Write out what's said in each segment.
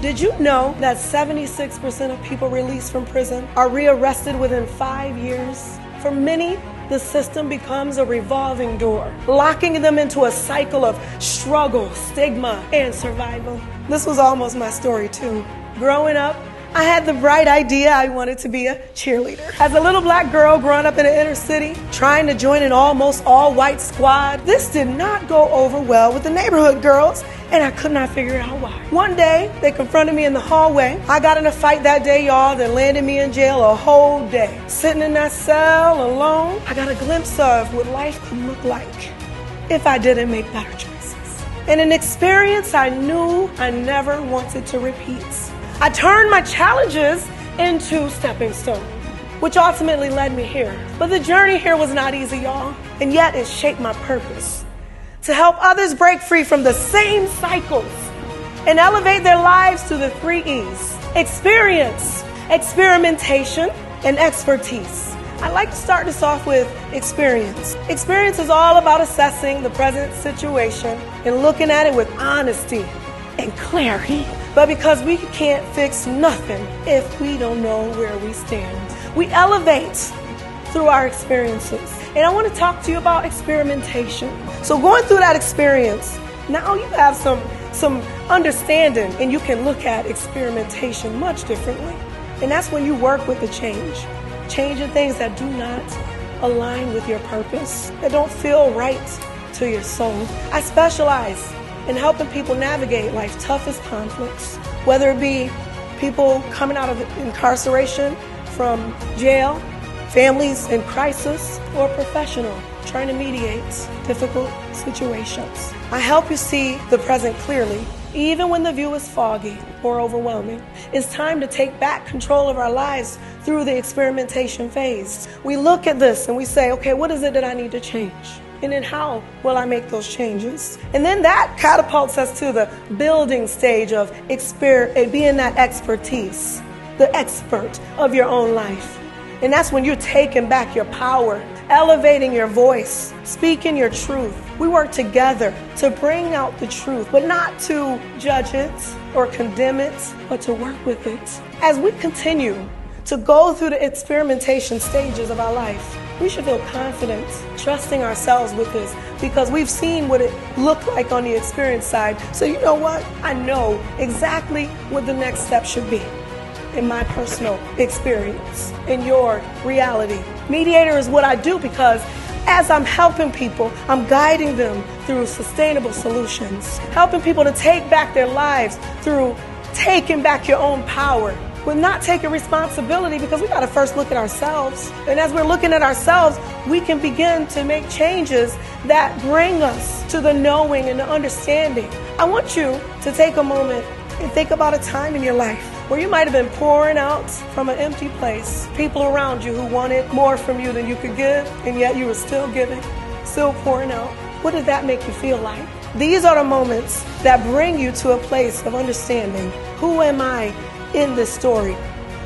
Did you know that 76% of people released from prison are rearrested within 5 years? For many, the system becomes a revolving door, locking them into a cycle of struggle, stigma, and survival. This was almost my story too. Growing up, I had the bright idea I wanted to be a cheerleader. As a little black girl growing up in the inner city, trying to join an almost all-white squad, this did not go over well with the neighborhood girls, and I could not figure out why. One day, they confronted me in the hallway. I got in a fight that day, y'all, that landed me in jail a whole day. Sitting in that cell alone, I got a glimpse of what life could look like if I didn't make better choices. And an experience I knew I never wanted to repeat. I turned my challenges into stepping stones, which ultimately led me here. But the journey here was not easy, y'all, and yet it shaped my purpose to help others break free from the same cycles and elevate their lives to the 3 E's: experience, experimentation, and expertise. I like to start this off with experience. Experience is all about assessing the present situation and looking at it with honesty and clarity. But because we can't fix nothing if we don't know where we stand, we elevate through our experiences. And I want to talk to you about experimentation. So going through that experience, now you have some understanding, and you can look at experimentation much differently. And that's when you work with the change. Changing things that do not align with your purpose, that don't feel right to your soul. I specialize in helping people navigate life's toughest conflicts, whether it be people coming out of incarceration from jail, families in crisis, or professional trying to mediate difficult situations. I help you see the present clearly, even when the view is foggy or overwhelming. It's time to take back control of our lives through the experimentation phase. We look at this and we say, okay, what is it that I need to change? And then how will I make those changes? And then that catapults us to the building stage of being that expertise, the expert of your own life. And that's when you're taking back your power, elevating your voice, speaking your truth. We work together to bring out the truth, but not to judge it or condemn it, but to work with it. As we continue to go through the experimentation stages of our life, we should feel confident, trusting ourselves with this, because we've seen what it looked like on the experience side. So you know what? I know exactly what the next step should be in my personal experience, in your reality. Mediator is what I do because as I'm helping people, I'm guiding them through sustainable solutions, helping people to take back their lives through taking back your own power. We're not taking responsibility because we got to first look at ourselves. And as we're looking at ourselves, we can begin to make changes that bring us to the knowing and the understanding. I want you to take a moment and think about a time in your life where you might have been pouring out from an empty place. People around you who wanted more from you than you could give, and yet you were still giving, still pouring out. What did that make you feel like? These are the moments that bring you to a place of understanding. Who am I in this story?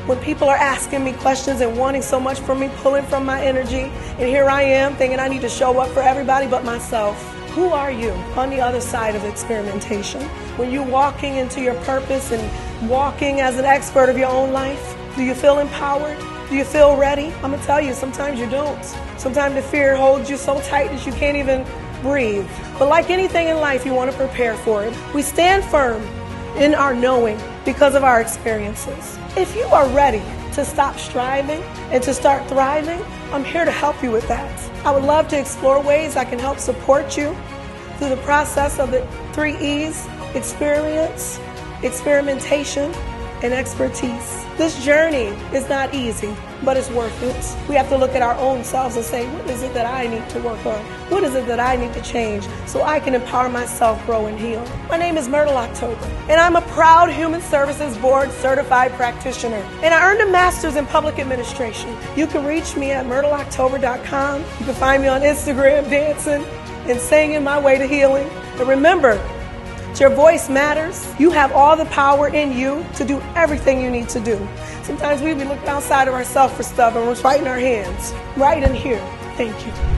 When people are asking me questions and wanting so much from me, pulling from my energy, and here I am thinking I need to show up for everybody but myself. Who are you on the other side of experimentation? When you're walking into your purpose and walking as an expert of your own life, do you feel empowered? Do you feel ready? I'm gonna tell you, sometimes you don't. Sometimes the fear holds you so tight that you can't even breathe. But like anything in life, you want to prepare for it. We stand firm in our knowing because of our experiences. If you are ready to stop striving and to start thriving, I'm here to help you with that. I would love to explore ways I can help support you through the process of the 3 E's: experience, experimentation, and expertise. This journey is not easy, but it's worth it. We have to look at our own selves and say, what is it that I need to work on? What is it that I need to change so I can empower myself, grow, and heal? My name is Myrtle October, and I'm a proud Human Services Board certified practitioner, and I earned a master's in public administration. You can reach me at myrtleoctober.com. You can find me on Instagram dancing and singing my way to healing. And remember, your voice matters. You have all the power in you to do everything you need to do. Sometimes we be looking outside of ourselves for stuff and we're fighting our hands. Right in here. Thank you.